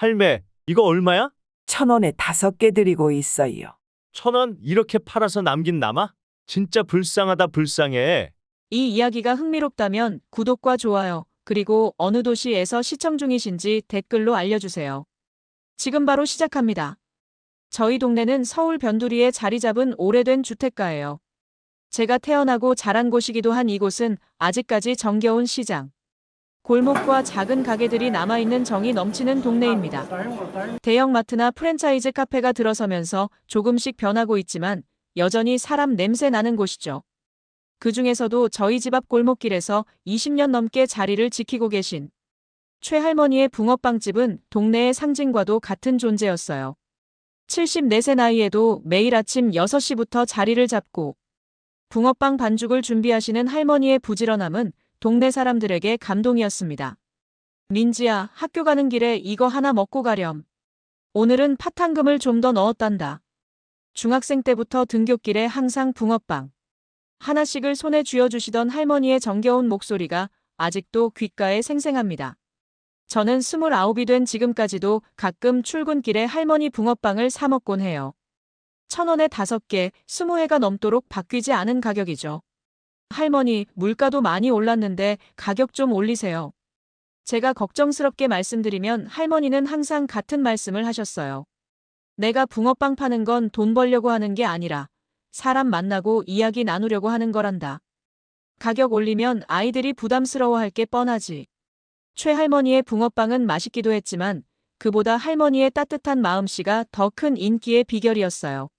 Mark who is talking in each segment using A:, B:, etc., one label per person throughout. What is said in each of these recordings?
A: 할매, 이거 얼마야?
B: 1,000원에 5개 드리고 있어요.
A: 1,000원 이렇게 팔아서 남긴 남아? 진짜 불쌍하다 불쌍해.
C: 이 이야기가 흥미롭다면 구독과 좋아요, 그리고 어느 도시에서 시청 중이신지 댓글로 알려주세요. 지금 바로 시작합니다. 저희 동네는 서울 변두리에 자리 잡은 오래된 주택가예요. 제가 태어나고 자란 곳이기도 한 이곳은 아직까지 정겨운 시장, 골목과 작은 가게들이 남아있는 정이 넘치는 동네입니다. 대형마트나 프랜차이즈 카페가 들어서면서 조금씩 변하고 있지만 여전히 사람 냄새 나는 곳이죠. 그 중에서도 저희 집 앞 골목길에서 20년 넘게 자리를 지키고 계신 최할머니의 붕어빵집은 동네의 상징과도 같은 존재였어요. 74세 나이에도 매일 아침 6시부터 자리를 잡고 붕어빵 반죽을 준비하시는 할머니의 부지런함은 동네 사람들에게 감동이었습니다. 민지야, 학교 가는 길에 이거 하나 먹고 가렴. 오늘은 파탄금을 좀 더 넣었단다. 중학생 때부터 등굣길에 항상 붕어빵 하나씩을 손에 쥐어주시던 할머니의 정겨운 목소리가 아직도 귓가에 생생합니다. 저는 29이 된 지금까지도 가끔 출근길에 할머니 붕어빵을 사 먹곤 해요. 1,000원에 5개, 20회가 넘도록 바뀌지 않은 가격이죠. 할머니, 물가도 많이 올랐는데 가격 좀 올리세요. 제가 걱정스럽게 말씀드리면 할머니는 항상 같은 말씀을 하셨어요. 내가 붕어빵 파는 건 돈 벌려고 하는 게 아니라 사람 만나고 이야기 나누려고 하는 거란다. 가격 올리면 아이들이 부담스러워할 게 뻔하지. 최할머니의 붕어빵은 맛있기도 했지만 그보다 할머니의 따뜻한 마음씨가 더 큰 인기의 비결이었어요.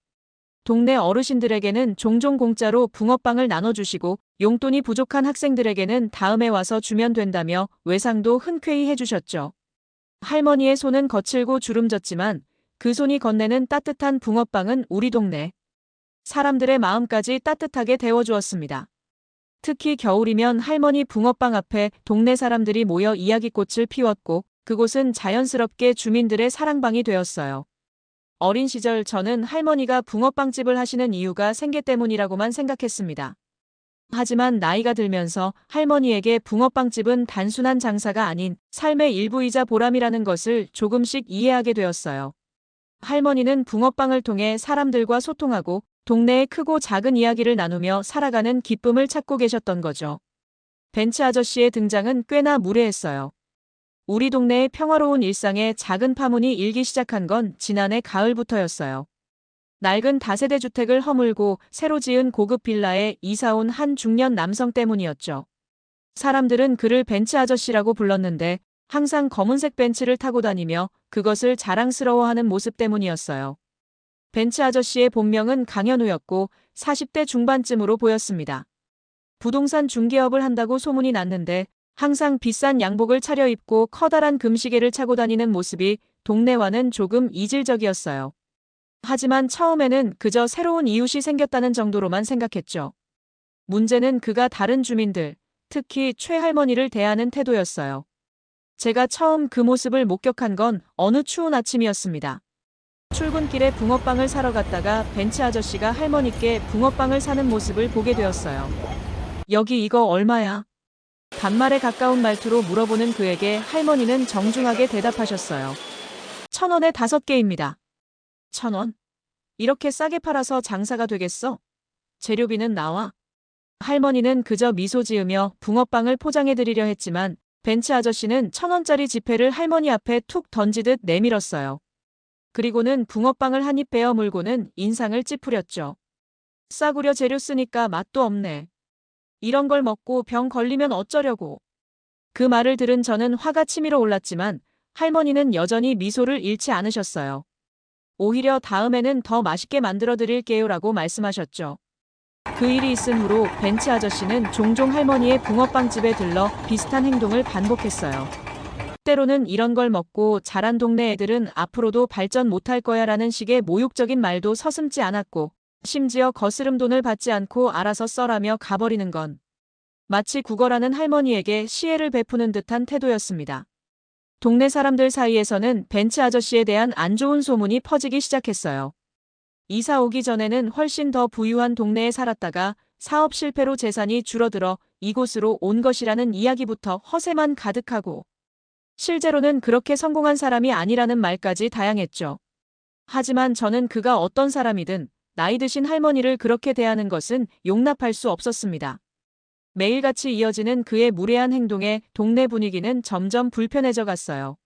C: 동네 어르신들에게는 종종 공짜로 붕어빵을 나눠주시고 용돈이 부족한 학생들에게는 다음에 와서 주면 된다며 외상도 흔쾌히 해주셨죠. 할머니의 손은 거칠고 주름졌지만 그 손이 건네는 따뜻한 붕어빵은 우리 동네 사람들의 마음까지 따뜻하게 데워주었습니다. 특히 겨울이면 할머니 붕어빵 앞에 동네 사람들이 모여 이야기꽃을 피웠고 그곳은 자연스럽게 주민들의 사랑방이 되었어요. 어린 시절 저는 할머니가 붕어빵집을 하시는 이유가 생계 때문이라고만 생각했습니다. 하지만 나이가 들면서 할머니에게 붕어빵집은 단순한 장사가 아닌 삶의 일부이자 보람이라는 것을 조금씩 이해하게 되었어요. 할머니는 붕어빵을 통해 사람들과 소통하고 동네의 크고 작은 이야기를 나누며 살아가는 기쁨을 찾고 계셨던 거죠. 벤츠 아저씨의 등장은 꽤나 무례했어요. 우리 동네의 평화로운 일상에 작은 파문이 일기 시작한 건 지난해 가을부터였어요. 낡은 다세대 주택을 허물고 새로 지은 고급 빌라에 이사온 한 중년 남성 때문이었죠. 사람들은 그를 벤츠 아저씨라고 불렀는데 항상 검은색 벤츠를 타고 다니며 그것을 자랑스러워하는 모습 때문이었어요. 벤츠 아저씨의 본명은 강현우였고 40대 중반쯤으로 보였습니다. 부동산 중개업을 한다고 소문이 났는데 항상 비싼 양복을 차려입고 커다란 금시계를 차고 다니는 모습이 동네와는 조금 이질적이었어요. 하지만 처음에는 그저 새로운 이웃이 생겼다는 정도로만 생각했죠. 문제는 그가 다른 주민들, 특히 최할머니를 대하는 태도였어요. 제가 처음 그 모습을 목격한 건 어느 추운 아침이었습니다. 출근길에 붕어빵을 사러 갔다가 벤츠 아저씨가 할머니께 붕어빵을 사는 모습을 보게 되었어요. 여기 이거 얼마야? 반말에 가까운 말투로 물어보는 그에게 할머니는 정중하게 대답하셨어요. 1,000원에 5개입니다. 1,000원? 이렇게 싸게 팔아서 장사가 되겠어? 재료비는 나와? 할머니는 그저 미소 지으며 붕어빵을 포장해드리려 했지만 벤츠 아저씨는 1,000원짜리 지폐를 할머니 앞에 툭 던지듯 내밀었어요. 그리고는 붕어빵을 한 입 베어 물고는 인상을 찌푸렸죠. 싸구려 재료 쓰니까 맛도 없네. 이런 걸 먹고 병 걸리면 어쩌려고. 그 말을 들은 저는 화가 치밀어 올랐지만 할머니는 여전히 미소를 잃지 않으셨어요. 오히려 다음에는 더 맛있게 만들어 드릴게요라고 말씀하셨죠. 그 일이 있은 후로 벤츠 아저씨는 종종 할머니의 붕어빵집에 들러 비슷한 행동을 반복했어요. 때로는 이런 걸 먹고 자란 동네 애들은 앞으로도 발전 못할 거야 라는 식의 모욕적인 말도 서슴지 않았고 심지어 거스름 돈을 받지 않고 알아서 써라며 가버리는 건 마치 구걸하는 할머니에게 시혜를 베푸는 듯한 태도였습니다. 동네 사람들 사이에서는 벤츠 아저씨에 대한 안 좋은 소문이 퍼지기 시작했어요. 이사 오기 전에는 훨씬 더 부유한 동네에 살았다가 사업 실패로 재산이 줄어들어 이곳으로 온 것이라는 이야기부터 허세만 가득하고 실제로는 그렇게 성공한 사람이 아니라는 말까지 다양했죠. 하지만 저는 그가 어떤 사람이든 나이 드신 할머니를 그렇게 대하는 것은 용납할 수 없었습니다. 매일같이 이어지는 그의 무례한 행동에 동네 분위기는 점점 불편해져 갔어요.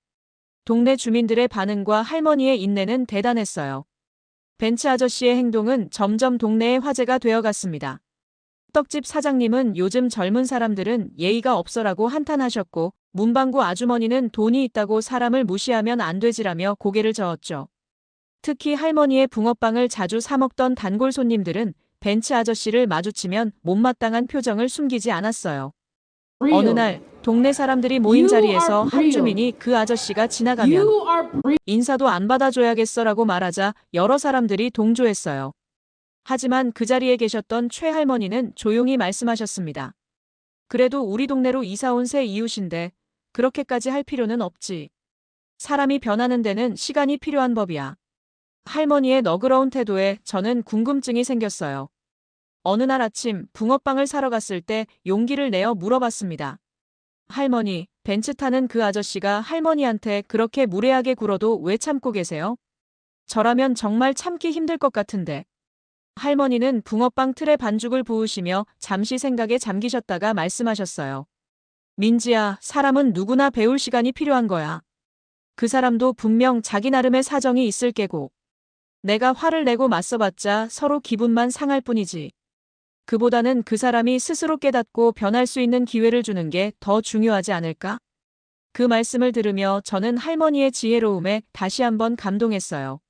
C: 동네 주민들의 반응과 할머니의 인내는 대단했어요. 벤츠 아저씨의 행동은 점점 동네의 화제가 되어갔습니다. 떡집 사장님은 요즘 젊은 사람들은 예의가 없어라고 한탄하셨고, 문방구 아주머니는 돈이 있다고 사람을 무시하면 안 되지라며 고개를 저었죠. 특히 할머니의 붕어빵을 자주 사 먹던 단골 손님들은 벤츠 아저씨를 마주치면 못마땅한 표정을 숨기지 않았어요. 어느 날 동네 사람들이 모인 자리에서 한 주민이 그 아저씨가 지나가면 인사도 안 받아줘야겠어라고 말하자 여러 사람들이 동조했어요. 하지만 그 자리에 계셨던 최 할머니는 조용히 말씀하셨습니다. 그래도 우리 동네로 이사 온 새 이웃인데 그렇게까지 할 필요는 없지. 사람이 변하는 데는 시간이 필요한 법이야. 할머니의 너그러운 태도에 저는 궁금증이 생겼어요. 어느 날 아침 붕어빵을 사러 갔을 때 용기를 내어 물어봤습니다. 할머니, 벤츠 타는 그 아저씨가 할머니한테 그렇게 무례하게 굴어도 왜 참고 계세요? 저라면 정말 참기 힘들 것 같은데. 할머니는 붕어빵 틀에 반죽을 부으시며 잠시 생각에 잠기셨다가 말씀하셨어요. 민지야, 사람은 누구나 배울 시간이 필요한 거야. 그 사람도 분명 자기 나름의 사정이 있을 게고. 내가 화를 내고 맞서봤자 서로 기분만 상할 뿐이지. 그보다는 그 사람이 스스로 깨닫고 변할 수 있는 기회를 주는 게 더 중요하지 않을까? 그 말씀을 들으며 저는 할머니의 지혜로움에 다시 한번 감동했어요.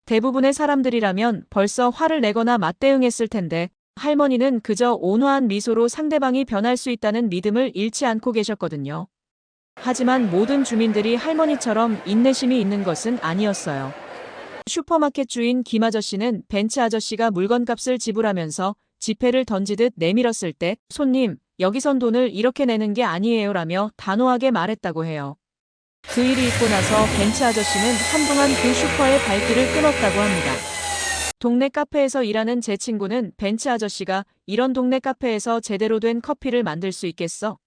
C: 대부분의 사람들이라면 벌써 화를 내거나 맞대응했을 텐데 할머니는 그저 온화한 미소로 상대방이 변할 수 있다는 믿음을 잃지 않고 계셨거든요. 하지만 모든 주민들이 할머니처럼 인내심이 있는 것은 아니었어요. 슈퍼마켓 주인 김 아저씨는 벤츠 아저씨가 물건값을 지불하면서 지폐를 던지듯 내밀었을 때 손님, 여기선 돈을 이렇게 내는 게 아니에요라며 단호하게 말했다고 해요. 그 일이 있고 나서 벤츠 아저씨는 한동안 그 슈퍼의 발길을 끊었다고 합니다. 동네 카페에서 일하는 제 친구는 벤츠 아저씨가 이런 동네 카페에서 제대로 된 커피를 만들 수 있겠어?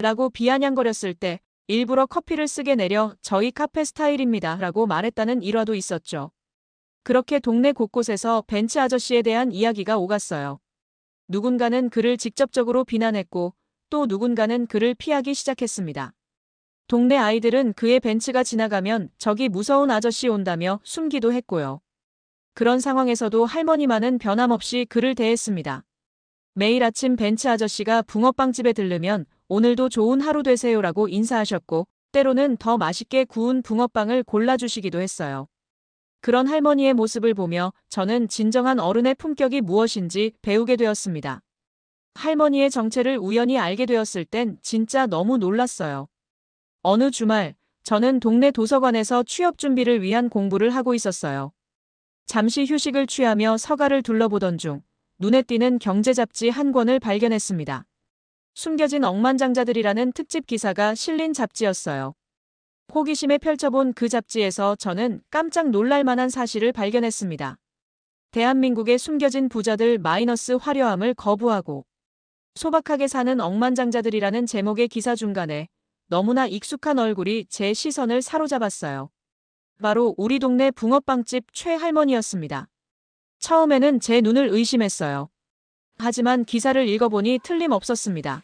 C: 라고 비아냥거렸을 때 일부러 커피를 쓰게 내려 저희 카페 스타일입니다 라고 말했다는 일화도 있었죠. 그렇게 동네 곳곳에서 벤츠 아저씨에 대한 이야기가 오갔어요. 누군가는 그를 직접적으로 비난했고 또 누군가는 그를 피하기 시작했습니다. 동네 아이들은 그의 벤츠가 지나가면 저기 무서운 아저씨 온다며 숨기도 했고요. 그런 상황에서도 할머니만은 변함없이 그를 대했습니다. 매일 아침 벤츠 아저씨가 붕어빵집에 들르면 오늘도 좋은 하루 되세요라고 인사하셨고 때로는 더 맛있게 구운 붕어빵을 골라주시기도 했어요. 그런 할머니의 모습을 보며 저는 진정한 어른의 품격이 무엇인지 배우게 되었습니다. 할머니의 정체를 우연히 알게 되었을 땐 진짜 너무 놀랐어요. 어느 주말, 저는 동네 도서관에서 취업 준비를 위한 공부를 하고 있었어요. 잠시 휴식을 취하며 서가를 둘러보던 중 눈에 띄는 경제 잡지 한 권을 발견했습니다. 숨겨진 억만장자들이라는 특집 기사가 실린 잡지였어요. 호기심에 펼쳐본 그 잡지에서 저는 깜짝 놀랄 만한 사실을 발견했습니다. 대한민국의 숨겨진 부자들 마이너스 화려함을 거부하고 소박하게 사는 억만장자들이라는 제목의 기사 중간에 너무나 익숙한 얼굴이 제 시선을 사로잡았어요. 바로 우리 동네 붕어빵집 최 할머니였습니다. 처음에는 제 눈을 의심했어요. 하지만 기사를 읽어보니 틀림없었습니다.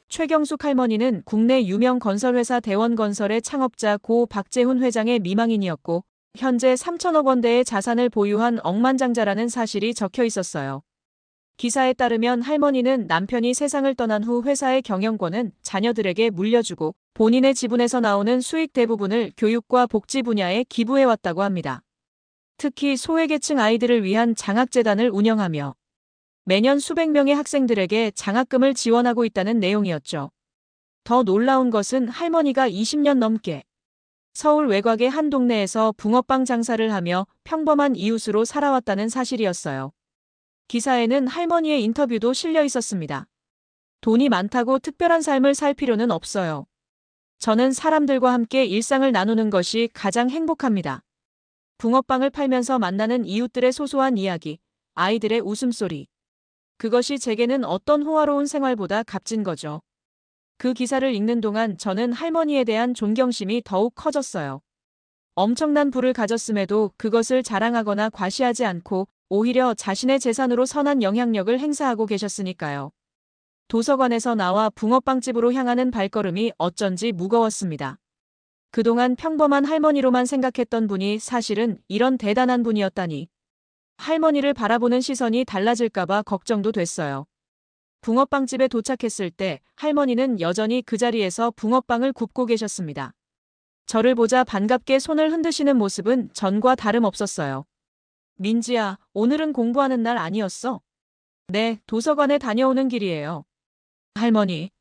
C: 최경숙 할머니는 국내 유명 건설회사 대원건설의 창업자 고 박재훈 회장의 미망인이었고 현재 3천억 원대의 자산을 보유한 억만장자라는 사실이 적혀 있었어요. 기사에 따르면 할머니는 남편이 세상을 떠난 후 회사의 경영권은 자녀들에게 물려주고 본인의 지분에서 나오는 수익 대부분을 교육과 복지 분야에 기부해왔다고 합니다. 특히 소외계층 아이들을 위한 장학재단을 운영하며 매년 수백 명의 학생들에게 장학금을 지원하고 있다는 내용이었죠. 더 놀라운 것은 할머니가 20년 넘게 서울 외곽의 한 동네에서 붕어빵 장사를 하며 평범한 이웃으로 살아왔다는 사실이었어요. 기사에는 할머니의 인터뷰도 실려 있었습니다. 돈이 많다고 특별한 삶을 살 필요는 없어요. 저는 사람들과 함께 일상을 나누는 것이 가장 행복합니다. 붕어빵을 팔면서 만나는 이웃들의 소소한 이야기, 아이들의 웃음소리. 그것이 제게는 어떤 호화로운 생활보다 값진 거죠. 그 기사를 읽는 동안 저는 할머니에 대한 존경심이 더욱 커졌어요. 엄청난 부를 가졌음에도 그것을 자랑하거나 과시하지 않고 오히려 자신의 재산으로 선한 영향력을 행사하고 계셨으니까요. 도서관에서 나와 붕어빵집으로 향하는 발걸음이 어쩐지 무거웠습니다. 그동안 평범한 할머니로만 생각했던 분이 사실은 이런 대단한 분이었다니. 할머니를 바라보는 시선이 달라질까봐 걱정도 됐어요. 붕어빵집에 도착했을 때 할머니는 여전히 그 자리에서 붕어빵을 굽고 계셨습니다. 저를 보자 반갑게 손을 흔드시는 모습은 전과 다름없었어요. 민지야, 오늘은 공부하는 날 아니었어? 네, 도서관에 다녀오는 길이에요. 할머니.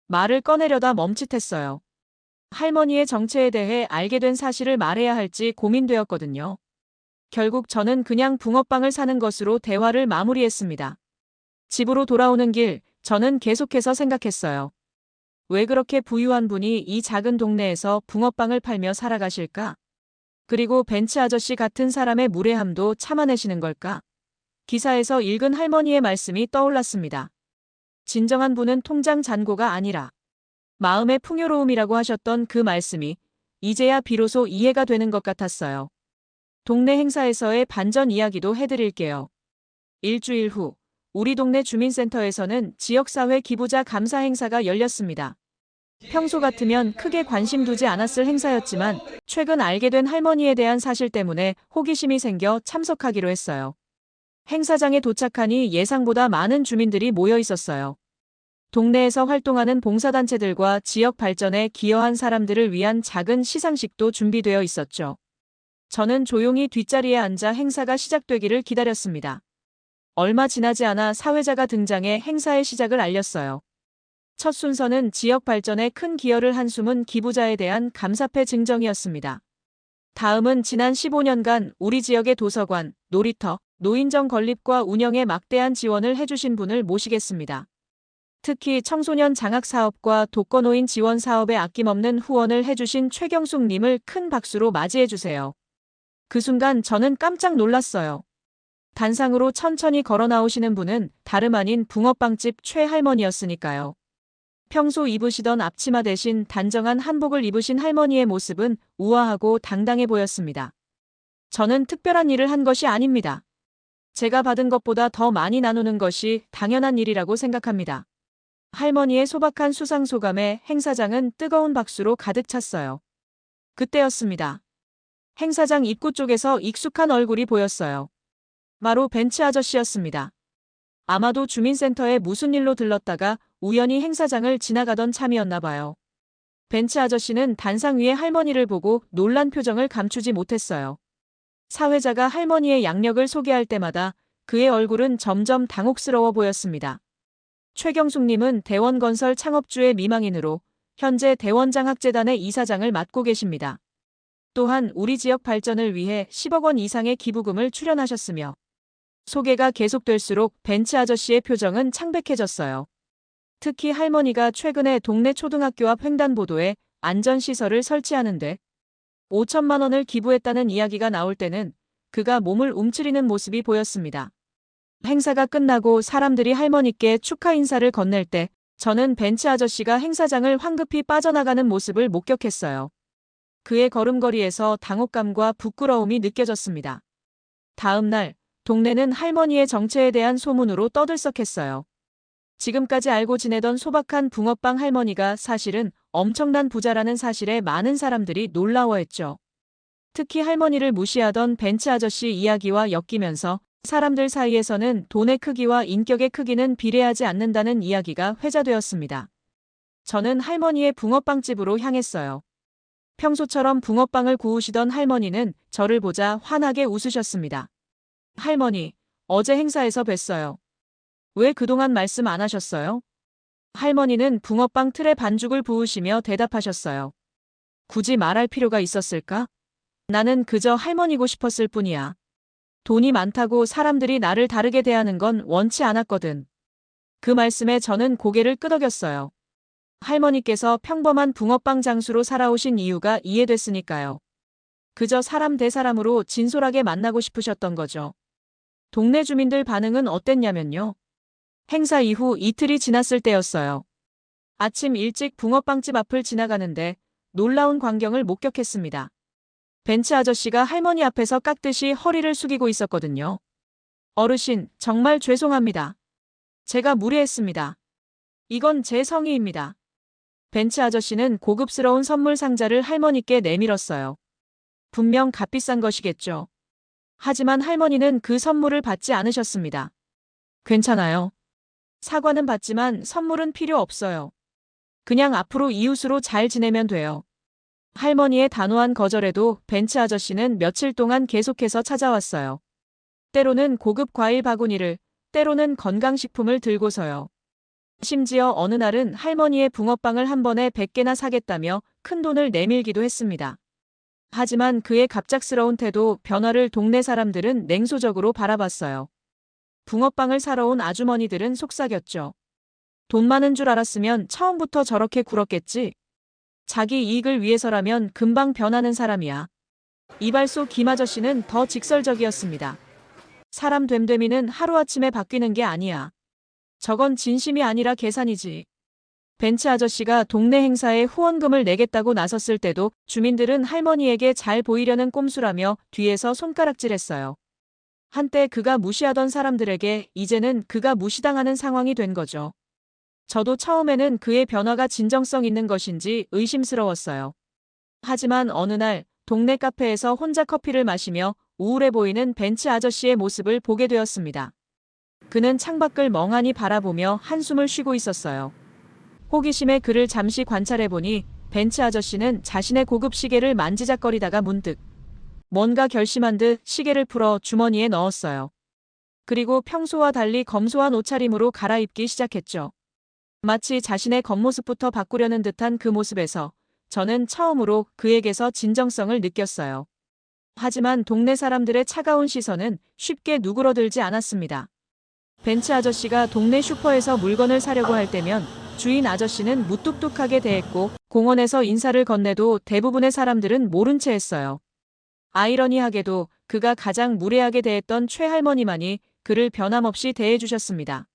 C: 말을 꺼내려다 멈칫했어요. 할머니의 정체에 대해 알게 된 사실을 말해야 할지 고민되었거든요. 결국 저는 그냥 붕어빵을 사는 것으로 대화를 마무리했습니다. 집으로 돌아오는 길, 저는 계속해서 생각했어요. 왜 그렇게 부유한 분이 이 작은 동네에서 붕어빵을 팔며 살아가실까? 그리고 벤츠 아저씨 같은 사람의 무례함도 참아내시는 걸까? 기사에서 읽은 할머니의 말씀이 떠올랐습니다. 진정한 분은 통장 잔고가 아니라 마음의 풍요로움이라고 하셨던 그 말씀이 이제야 비로소 이해가 되는 것 같았어요. 동네 행사에서의 반전 이야기도 해드릴게요. 일주일 후, 우리 동네 주민센터에서는 지역사회 기부자 감사 행사가 열렸습니다. 평소 같으면 크게 관심 두지 않았을 행사였지만 최근 알게 된 할머니에 대한 사실 때문에 호기심이 생겨 참석하기로 했어요. 행사장에 도착하니 예상보다 많은 주민들이 모여 있었어요. 동네에서 활동하는 봉사단체들과 지역 발전에 기여한 사람들을 위한 작은 시상식도 준비되어 있었죠. 저는 조용히 뒷자리에 앉아 행사가 시작되기를 기다렸습니다. 얼마 지나지 않아 사회자가 등장해 행사의 시작을 알렸어요. 첫 순서는 지역 발전에 큰 기여를 한 숨은 기부자에 대한 감사패 증정이었습니다. 다음은 지난 15년간 우리 지역의 도서관, 놀이터, 노인정 건립과 운영에 막대한 지원을 해주신 분을 모시겠습니다. 특히 청소년 장학사업과 독거노인 지원 사업에 아낌없는 후원을 해주신 최경숙님을 큰 박수로 맞이해주세요. 그 순간 저는 깜짝 놀랐어요. 단상으로 천천히 걸어 나오시는 분은 다름 아닌 붕어빵집 최할머니였으니까요. 평소 입으시던 앞치마 대신 단정한 한복을 입으신 할머니의 모습은 우아하고 당당해 보였습니다. 저는 특별한 일을 한 것이 아닙니다. 제가 받은 것보다 더 많이 나누는 것이 당연한 일이라고 생각합니다. 할머니의 소박한 수상 소감에 행사장은 뜨거운 박수로 가득 찼어요. 그때였습니다. 행사장 입구 쪽에서 익숙한 얼굴이 보였어요. 바로 벤츠 아저씨였습니다. 아마도 주민센터에 무슨 일로 들렀다가 우연히 행사장을 지나가던 참이었나 봐요. 벤츠 아저씨는 단상 위에 할머니를 보고 놀란 표정을 감추지 못했어요. 사회자가 할머니의 양력을 소개할 때마다 그의 얼굴은 점점 당혹스러워 보였습니다. 최경숙님은 대원건설 창업주의 미망인으로 현재 대원장학재단의 이사장을 맡고 계십니다. 또한 우리 지역 발전을 위해 10억 원 이상의 기부금을 출연하셨으며 소개가 계속될수록 벤츠 아저씨의 표정은 창백해졌어요. 특히 할머니가 최근에 동네 초등학교 앞 횡단보도에 안전시설을 설치하는데 5천만 원을 기부했다는 이야기가 나올 때는 그가 몸을 움츠리는 모습이 보였습니다. 행사가 끝나고 사람들이 할머니께 축하 인사를 건넬 때 저는 벤츠 아저씨가 행사장을 황급히 빠져나가는 모습을 목격했어요. 그의 걸음걸이에서 당혹감과 부끄러움이 느껴졌습니다. 다음 날, 동네는 할머니의 정체에 대한 소문으로 떠들썩했어요. 지금까지 알고 지내던 소박한 붕어빵 할머니가 사실은 엄청난 부자라는 사실에 많은 사람들이 놀라워했죠. 특히 할머니를 무시하던 벤츠 아저씨 이야기와 엮이면서 사람들 사이에서는 돈의 크기와 인격의 크기는 비례하지 않는다는 이야기가 회자되었습니다. 저는 할머니의 붕어빵집으로 향했어요. 평소처럼 붕어빵을 구우시던 할머니는 저를 보자 환하게 웃으셨습니다. 할머니, 어제 행사에서 뵀어요. 왜 그동안 말씀 안 하셨어요? 할머니는 붕어빵 틀에 반죽을 부으시며 대답하셨어요. 굳이 말할 필요가 있었을까? 나는 그저 할머니고 싶었을 뿐이야. 돈이 많다고 사람들이 나를 다르게 대하는 건 원치 않았거든. 그 말씀에 저는 고개를 끄덕였어요. 할머니께서 평범한 붕어빵 장수로 살아오신 이유가 이해됐으니까요. 그저 사람 대 사람으로 진솔하게 만나고 싶으셨던 거죠. 동네 주민들 반응은 어땠냐면요. 행사 이후 이틀이 지났을 때였어요. 아침 일찍 붕어빵집 앞을 지나가는데 놀라운 광경을 목격했습니다. 벤츠 아저씨가 할머니 앞에서 깍듯이 허리를 숙이고 있었거든요. 어르신, 정말 죄송합니다. 제가 무례했습니다. 이건 제 성의입니다. 벤츠 아저씨는 고급스러운 선물 상자를 할머니께 내밀었어요. 분명 값비싼 것이겠죠. 하지만 할머니는 그 선물을 받지 않으셨습니다. 괜찮아요. 사과는 받지만 선물은 필요 없어요. 그냥 앞으로 이웃으로 잘 지내면 돼요. 할머니의 단호한 거절에도 벤츠 아저씨는 며칠 동안 계속해서 찾아왔어요. 때로는 고급 과일 바구니를, 때로는 건강식품을 들고서요. 심지어 어느 날은 할머니의 붕어빵을 한 번에 100개나 사겠다며 큰돈을 내밀기도 했습니다. 하지만 그의 갑작스러운 태도, 변화를 동네 사람들은 냉소적으로 바라봤어요. 붕어빵을 사러 온 아주머니들은 속삭였죠. 돈 많은 줄 알았으면 처음부터 저렇게 굴었겠지. 자기 이익을 위해서라면 금방 변하는 사람이야. 이발소 김 아저씨는 더 직설적이었습니다. 사람 됨됨이는 하루아침에 바뀌는 게 아니야. 저건 진심이 아니라 계산이지. 벤츠 아저씨가 동네 행사에 후원금을 내겠다고 나섰을 때도 주민들은 할머니에게 잘 보이려는 꼼수라며 뒤에서 손가락질했어요. 한때 그가 무시하던 사람들에게 이제는 그가 무시당하는 상황이 된 거죠. 저도 처음에는 그의 변화가 진정성 있는 것인지 의심스러웠어요. 하지만 어느 날 동네 카페에서 혼자 커피를 마시며 우울해 보이는 벤츠 아저씨의 모습을 보게 되었습니다. 그는 창밖을 멍하니 바라보며 한숨을 쉬고 있었어요. 호기심에 그를 잠시 관찰해보니 벤츠 아저씨는 자신의 고급 시계를 만지작거리다가 문득 뭔가 결심한 듯 시계를 풀어 주머니에 넣었어요. 그리고 평소와 달리 검소한 옷차림으로 갈아입기 시작했죠. 마치 자신의 겉모습부터 바꾸려는 듯한 그 모습에서 저는 처음으로 그에게서 진정성을 느꼈어요. 하지만 동네 사람들의 차가운 시선은 쉽게 누그러들지 않았습니다. 벤츠 아저씨가 동네 슈퍼에서 물건을 사려고 할 때면 주인 아저씨는 무뚝뚝하게 대했고 공원에서 인사를 건네도 대부분의 사람들은 모른 채 했어요. 아이러니하게도 그가 가장 무례하게 대했던 최할머니만이 그를 변함없이 대해주셨습니다.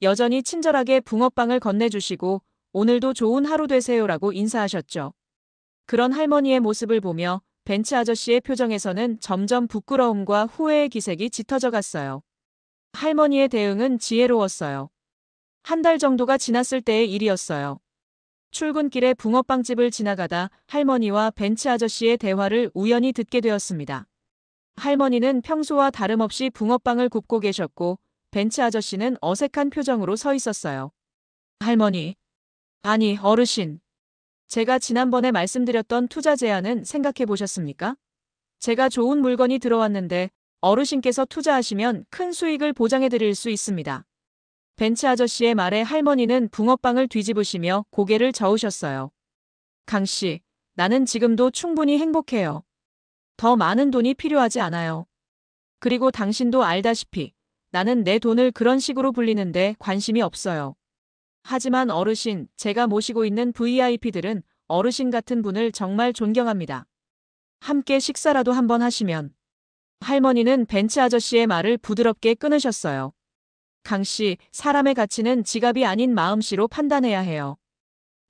C: 여전히 친절하게 붕어빵을 건네주시고 오늘도 좋은 하루 되세요라고 인사하셨죠. 그런 할머니의 모습을 보며 벤츠 아저씨의 표정에서는 점점 부끄러움과 후회의 기색이 짙어져 갔어요. 할머니의 대응은 지혜로웠어요. 한 달 정도가 지났을 때의 일이었어요. 출근길에 붕어빵집을 지나가다 할머니와 벤츠 아저씨의 대화를 우연히 듣게 되었습니다. 할머니는 평소와 다름없이 붕어빵을 굽고 계셨고 벤츠 아저씨는 어색한 표정으로 서 있었어요. 할머니. 아니, 어르신. 제가 지난번에 말씀드렸던 투자 제안은 생각해 보셨습니까? 제가 좋은 물건이 들어왔는데 어르신께서 투자하시면 큰 수익을 보장해 드릴 수 있습니다. 벤츠 아저씨의 말에 할머니는 붕어빵을 뒤집으시며 고개를 저으셨어요. 강씨, 나는 지금도 충분히 행복해요. 더 많은 돈이 필요하지 않아요. 그리고 당신도 알다시피 나는 내 돈을 그런 식으로 불리는데 관심이 없어요. 하지만 어르신, 제가 모시고 있는 VIP들은 어르신 같은 분을 정말 존경합니다. 함께 식사라도 한번 하시면. 할머니는 벤츠 아저씨의 말을 부드럽게 끊으셨어요. 강씨, 사람의 가치는 지갑이 아닌 마음씨로 판단해야 해요.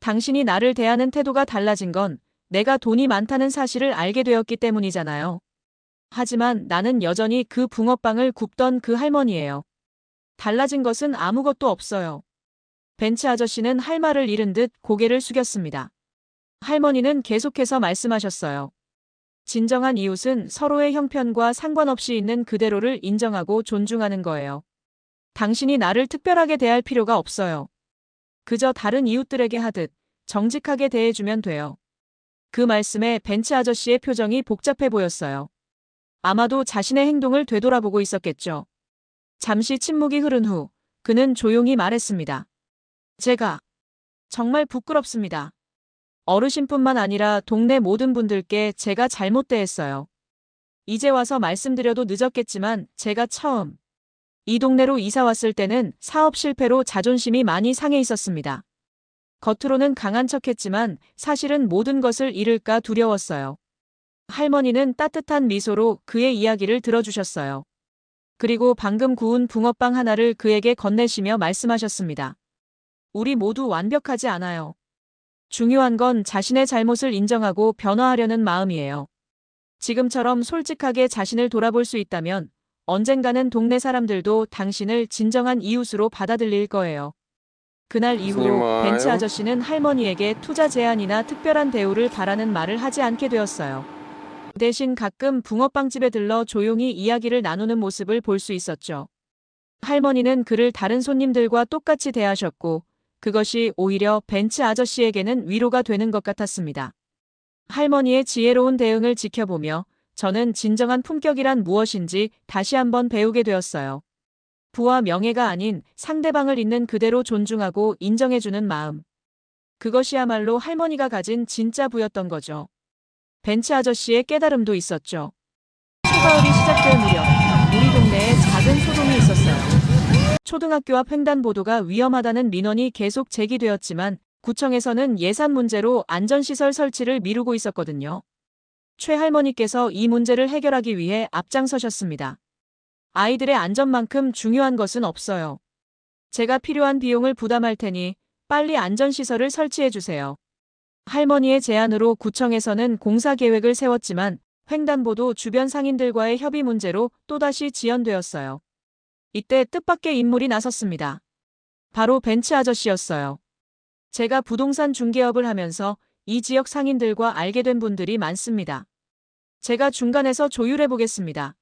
C: 당신이 나를 대하는 태도가 달라진 건 내가 돈이 많다는 사실을 알게 되었기 때문이잖아요. 하지만 나는 여전히 그 붕어빵을 굽던 그 할머니예요. 달라진 것은 아무것도 없어요. 벤츠 아저씨는 할 말을 잃은 듯 고개를 숙였습니다. 할머니는 계속해서 말씀하셨어요. 진정한 이웃은 서로의 형편과 상관없이 있는 그대로를 인정하고 존중하는 거예요. 당신이 나를 특별하게 대할 필요가 없어요. 그저 다른 이웃들에게 하듯 정직하게 대해주면 돼요. 그 말씀에 벤츠 아저씨의 표정이 복잡해 보였어요. 아마도 자신의 행동을 되돌아보고 있었겠죠. 잠시 침묵이 흐른 후 그는 조용히 말했습니다. 제가 정말 부끄럽습니다. 어르신뿐만 아니라 동네 모든 분들께 제가 잘못 대했어요. 이제 와서 말씀드려도 늦었겠지만 제가 처음 이 동네로 이사 왔을 때는 사업 실패로 자존심이 많이 상해 있었습니다. 겉으로는 강한 척했지만 사실은 모든 것을 잃을까 두려웠어요. 할머니는 따뜻한 미소로 그의 이야기를 들어주셨어요. 그리고 방금 구운 붕어빵 하나를 그에게 건네시며 말씀하셨습니다. 우리 모두 완벽하지 않아요. 중요한 건 자신의 잘못을 인정하고 변화하려는 마음이에요. 지금처럼 솔직하게 자신을 돌아볼 수 있다면 언젠가는 동네 사람들도 당신을 진정한 이웃으로 받아들일 거예요. 그날 이후로 벤츠 아저씨는 할머니에게 투자 제안이나 특별한 대우를 바라는 말을 하지 않게 되었어요. 대신 가끔 붕어빵집에 들러 조용히 이야기를 나누는 모습을 볼 수 있었죠. 할머니는 그를 다른 손님들과 똑같이 대하셨고 그것이 오히려 벤츠 아저씨에게는 위로가 되는 것 같았습니다. 할머니의 지혜로운 대응을 지켜보며 저는 진정한 품격이란 무엇인지 다시 한번 배우게 되었어요. 부와 명예가 아닌 상대방을 있는 그대로 존중하고 인정해주는 마음. 그것이야말로 할머니가 가진 진짜 부였던 거죠. 벤츠 아저씨의 깨달음도 있었죠. 초가을이 시작될 무렵 우리 동네에 작은 소동이 있었어요. 초등학교 앞 횡단보도가 위험하다는 민원이 계속 제기되었지만 구청에서는 예산 문제로 안전시설 설치를 미루고 있었거든요. 최 할머니께서 이 문제를 해결하기 위해 앞장서셨습니다. 아이들의 안전만큼 중요한 것은 없어요. 제가 필요한 비용을 부담할 테니 빨리 안전시설을 설치해 주세요. 할머니의 제안으로 구청에서는 공사 계획을 세웠지만 횡단보도 주변 상인들과의 협의 문제로 또다시 지연되었어요. 이때 뜻밖의 인물이 나섰습니다. 바로 벤츠 아저씨였어요. 제가 부동산 중개업을 하면서 이 지역 상인들과 알게 된 분들이 많습니다. 제가 중간에서 조율해 보겠습니다.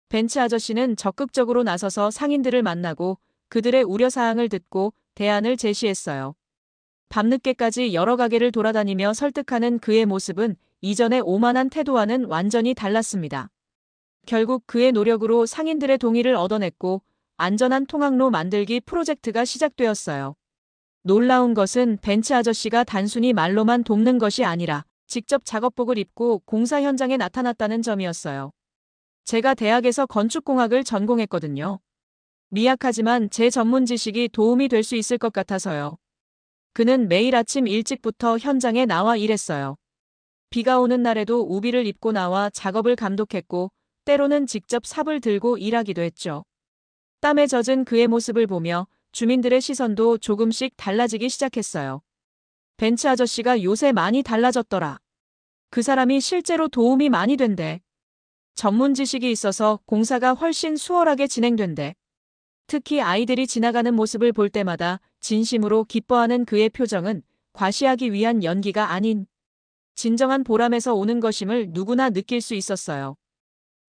C: 벤츠 아저씨는 적극적으로 나서서 상인들을 만나고 그들의 우려사항을 듣고 대안을 제시했어요. 밤늦게까지 여러 가게를 돌아다니며 설득하는 그의 모습은 이전의 오만한 태도와는 완전히 달랐습니다. 결국 그의 노력으로 상인들의 동의를 얻어냈고 안전한 통학로 만들기 프로젝트가 시작되었어요. 놀라운 것은 벤츠 아저씨가 단순히 말로만 돕는 것이 아니라 직접 작업복을 입고 공사 현장에 나타났다는 점이었어요. 제가 대학에서 건축공학을 전공했거든요. 미약하지만 제 전문 지식이 도움이 될 수 있을 것 같아서요. 그는 매일 아침 일찍부터 현장에 나와 일했어요. 비가 오는 날에도 우비를 입고 나와 작업을 감독했고 때로는 직접 삽을 들고 일하기도 했죠. 땀에 젖은 그의 모습을 보며 주민들의 시선도 조금씩 달라지기 시작했어요. 벤츠 아저씨가 요새 많이 달라졌더라. 그 사람이 실제로 도움이 많이 된대. 전문 지식이 있어서 공사가 훨씬 수월하게 진행된대. 특히 아이들이 지나가는 모습을 볼 때마다 진심으로 기뻐하는 그의 표정은 과시하기 위한 연기가 아닌 진정한 보람에서 오는 것임을 누구나 느낄 수 있었어요.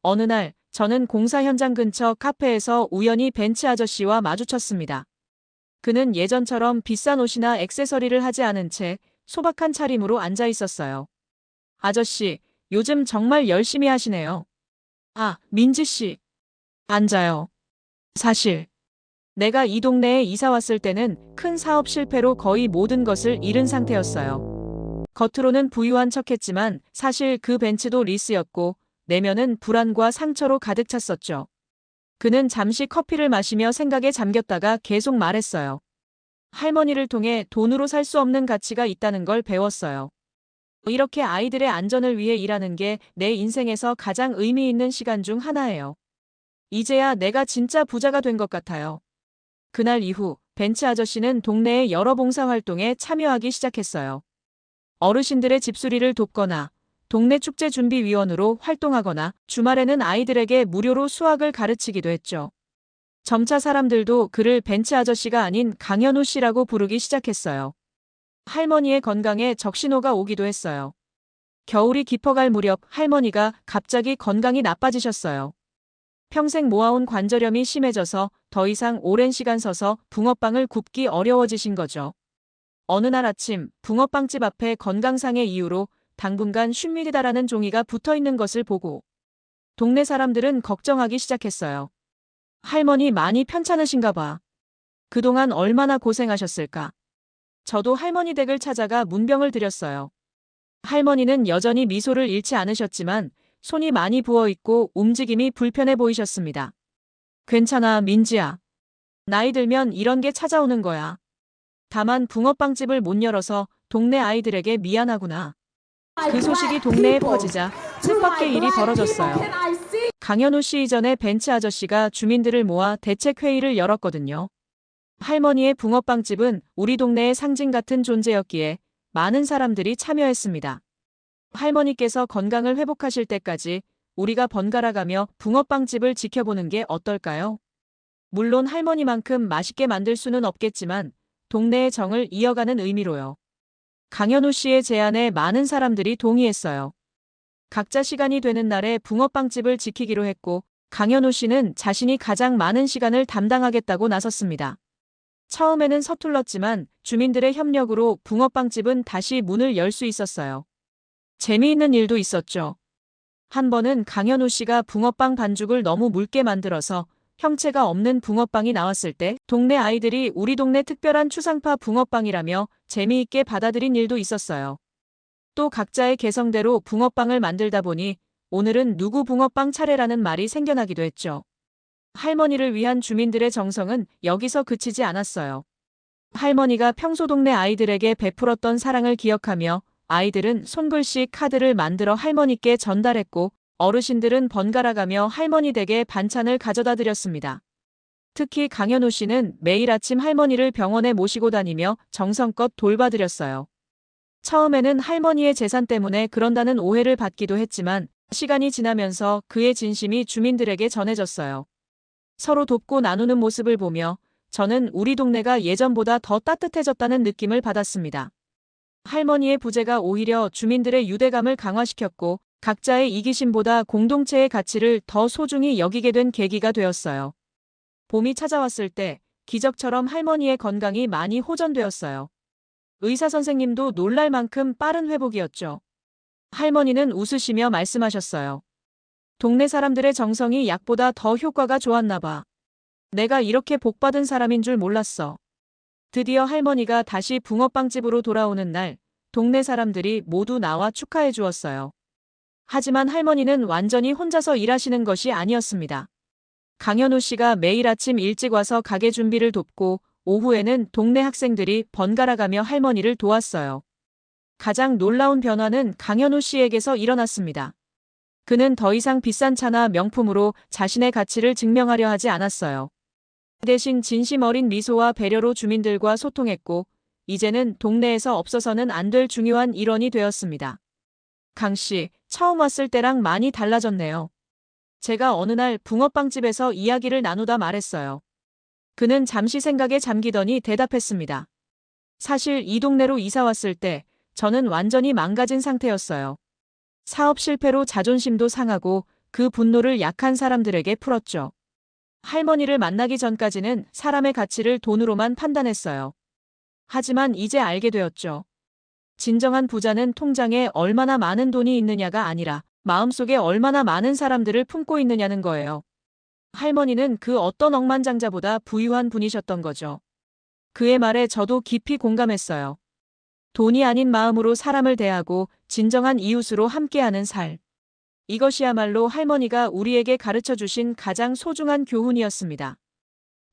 C: 어느 날 저는 공사 현장 근처 카페에서 우연히 벤츠 아저씨와 마주쳤습니다. 그는 예전처럼 비싼 옷이나 액세서리를 하지 않은 채 소박한 차림으로 앉아 있었어요. 아저씨, 요즘 정말 열심히 하시네요. 아, 민지 씨. 앉아요. 사실 내가 이 동네에 이사 왔을 때는 큰 사업 실패로 거의 모든 것을 잃은 상태였어요. 겉으로는 부유한 척했지만 사실 그 벤츠도 리스였고 내면은 불안과 상처로 가득 찼었죠. 그는 잠시 커피를 마시며 생각에 잠겼다가 계속 말했어요. 할머니를 통해 돈으로 살 수 없는 가치가 있다는 걸 배웠어요. 이렇게 아이들의 안전을 위해 일하는 게 내 인생에서 가장 의미 있는 시간 중 하나예요. 이제야 내가 진짜 부자가 된 것 같아요. 그날 이후 벤츠 아저씨는 동네의 여러 봉사활동에 참여하기 시작했어요. 어르신들의 집수리를 돕거나 동네 축제준비위원으로 활동하거나 주말에는 아이들에게 무료로 수학을 가르치기도 했죠. 점차 사람들도 그를 벤츠 아저씨가 아닌 강현우 씨라고 부르기 시작했어요. 할머니의 건강에 적신호가 오기도 했어요. 겨울이 깊어갈 무렵 할머니가 갑자기 건강이 나빠지셨어요. 평생 모아온 관절염이 심해져서 더 이상 오랜 시간 서서 붕어빵을 굽기 어려워지신 거죠. 어느 날 아침 붕어빵집 앞에 건강상의 이유로 당분간 쉰밀이다라는 종이가 붙어있는 것을 보고 동네 사람들은 걱정하기 시작했어요. 할머니 많이 편찮으신가 봐. 그동안 얼마나 고생하셨을까. 저도 할머니 댁을 찾아가 문병을 드렸어요. 할머니는 여전히 미소를 잃지 않으셨지만 손이 많이 부어있고 움직임이 불편해 보이셨습니다. 괜찮아, 민지야. 나이 들면 이런 게 찾아오는 거야. 다만 붕어빵집을 못 열어서 동네 아이들에게 미안하구나. 그 소식이 동네에 퍼지자 뜻밖의 일이 벌어졌어요. 강현우 씨 이전에 벤츠 아저씨가 주민들을 모아 대책회의를 열었거든요. 할머니의 붕어빵집은 우리 동네의 상징 같은 존재였기에 많은 사람들이 참여했습니다. 할머니께서 건강을 회복하실 때까지 우리가 번갈아가며 붕어빵집을 지켜보는 게 어떨까요? 물론 할머니만큼 맛있게 만들 수는 없겠지만 동네의 정을 이어가는 의미로요. 강현우 씨의 제안에 많은 사람들이 동의했어요. 각자 시간이 되는 날에 붕어빵집을 지키기로 했고 강현우 씨는 자신이 가장 많은 시간을 담당하겠다고 나섰습니다. 처음에는 서툴렀지만 주민들의 협력으로 붕어빵집은 다시 문을 열 수 있었어요. 재미있는 일도 있었죠. 한 번은 강현우 씨가 붕어빵 반죽을 너무 묽게 만들어서 형체가 없는 붕어빵이 나왔을 때 동네 아이들이 우리 동네 특별한 추상파 붕어빵이라며 재미있게 받아들인 일도 있었어요. 또 각자의 개성대로 붕어빵을 만들다 보니 오늘은 누구 붕어빵 차례라는 말이 생겨나기도 했죠. 할머니를 위한 주민들의 정성은 여기서 그치지 않았어요. 할머니가 평소 동네 아이들에게 베풀었던 사랑을 기억하며 아이들은 손글씨 카드를 만들어 할머니께 전달했고 어르신들은 번갈아가며 할머니 댁에 반찬을 가져다 드렸습니다. 특히 강현우 씨는 매일 아침 할머니를 병원에 모시고 다니며 정성껏 돌봐드렸어요. 처음에는 할머니의 재산 때문에 그런다는 오해를 받기도 했지만 시간이 지나면서 그의 진심이 주민들에게 전해졌어요. 서로 돕고 나누는 모습을 보며 저는 우리 동네가 예전보다 더 따뜻해졌다는 느낌을 받았습니다. 할머니의 부재가 오히려 주민들의 유대감을 강화시켰고 각자의 이기심보다 공동체의 가치를 더 소중히 여기게 된 계기가 되었어요. 봄이 찾아왔을 때 기적처럼 할머니의 건강이 많이 호전되었어요. 의사 선생님도 놀랄 만큼 빠른 회복이었죠. 할머니는 웃으시며 말씀하셨어요. 동네 사람들의 정성이 약보다 더 효과가 좋았나 봐. 내가 이렇게 복받은 사람인 줄 몰랐어. 드디어 할머니가 다시 붕어빵집으로 돌아오는 날, 동네 사람들이 모두 나와 축하해 주었어요. 하지만 할머니는 완전히 혼자서 일하시는 것이 아니었습니다. 강현우 씨가 매일 아침 일찍 와서 가게 준비를 돕고 오후에는 동네 학생들이 번갈아가며 할머니를 도왔어요. 가장 놀라운 변화는 강현우 씨에게서 일어났습니다. 그는 더 이상 비싼 차나 명품으로 자신의 가치를 증명하려 하지 않았어요. 대신 진심 어린 미소와 배려로 주민들과 소통했고 이제는 동네에서 없어서는 안 될 중요한 일원이 되었습니다. 강 씨, 처음 왔을 때랑 많이 달라졌네요. 제가 어느 날 붕어빵집에서 이야기를 나누다 말했어요. 그는 잠시 생각에 잠기더니 대답했습니다. 사실 이 동네로 이사 왔을 때 저는 완전히 망가진 상태였어요. 사업 실패로 자존심도 상하고 그 분노를 약한 사람들에게 풀었죠. 할머니를 만나기 전까지는 사람의 가치를 돈으로만 판단했어요. 하지만 이제 알게 되었죠. 진정한 부자는 통장에 얼마나 많은 돈이 있느냐가 아니라 마음속에 얼마나 많은 사람들을 품고 있느냐는 거예요. 할머니는 그 어떤 억만장자보다 부유한 분이셨던 거죠. 그의 말에 저도 깊이 공감했어요. 돈이 아닌 마음으로 사람을 대하고 진정한 이웃으로 함께하는 살. 이것이야말로 할머니가 우리에게 가르쳐 주신 가장 소중한 교훈이었습니다.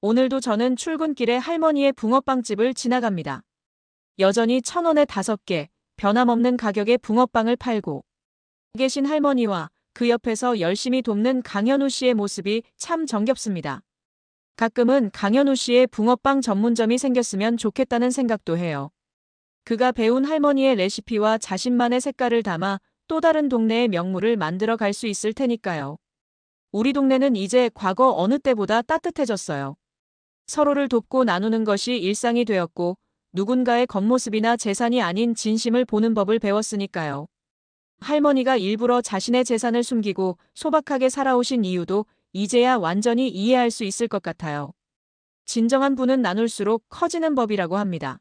C: 오늘도 저는 출근길에 할머니의 붕어빵집을 지나갑니다. 여전히 1,000원에 5개, 변함없는 가격의 붕어빵을 팔고 계신 할머니와 그 옆에서 열심히 돕는 강현우 씨의 모습이 참 정겹습니다. 가끔은 강현우 씨의 붕어빵 전문점이 생겼으면 좋겠다는 생각도 해요. 그가 배운 할머니의 레시피와 자신만의 색깔을 담아 또 다른 동네의 명물을 만들어 갈 수 있을 테니까요. 우리 동네는 이제 과거 어느 때보다 따뜻해졌어요. 서로를 돕고 나누는 것이 일상이 되었고 누군가의 겉모습이나 재산이 아닌 진심을 보는 법을 배웠으니까요. 할머니가 일부러 자신의 재산을 숨기고 소박하게 살아오신 이유도 이제야 완전히 이해할 수 있을 것 같아요. 진정한 분은 나눌수록 커지는 법이라고 합니다.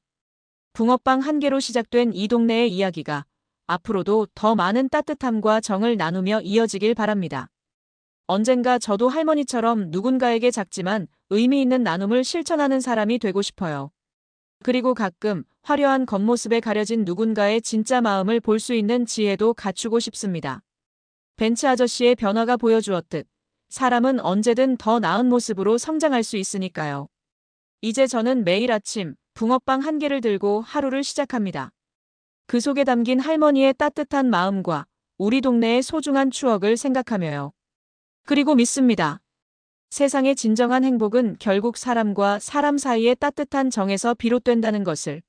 C: 붕어빵 한 개로 시작된 이 동네의 이야기가 앞으로도 더 많은 따뜻함과 정을 나누며 이어지길 바랍니다. 언젠가 저도 할머니처럼 누군가에게 작지만 의미 있는 나눔을 실천하는 사람이 되고 싶어요. 그리고 가끔 화려한 겉모습에 가려진 누군가의 진짜 마음을 볼 수 있는 지혜도 갖추고 싶습니다. 벤츠 아저씨의 변화가 보여주었듯 사람은 언제든 더 나은 모습으로 성장할 수 있으니까요. 이제 저는 매일 아침 붕어빵 한 개를 들고 하루를 시작합니다. 그 속에 담긴 할머니의 따뜻한 마음과 우리 동네의 소중한 추억을 생각하며요. 그리고 믿습니다. 세상의 진정한 행복은 결국 사람과 사람 사이의 따뜻한 정에서 비롯된다는 것을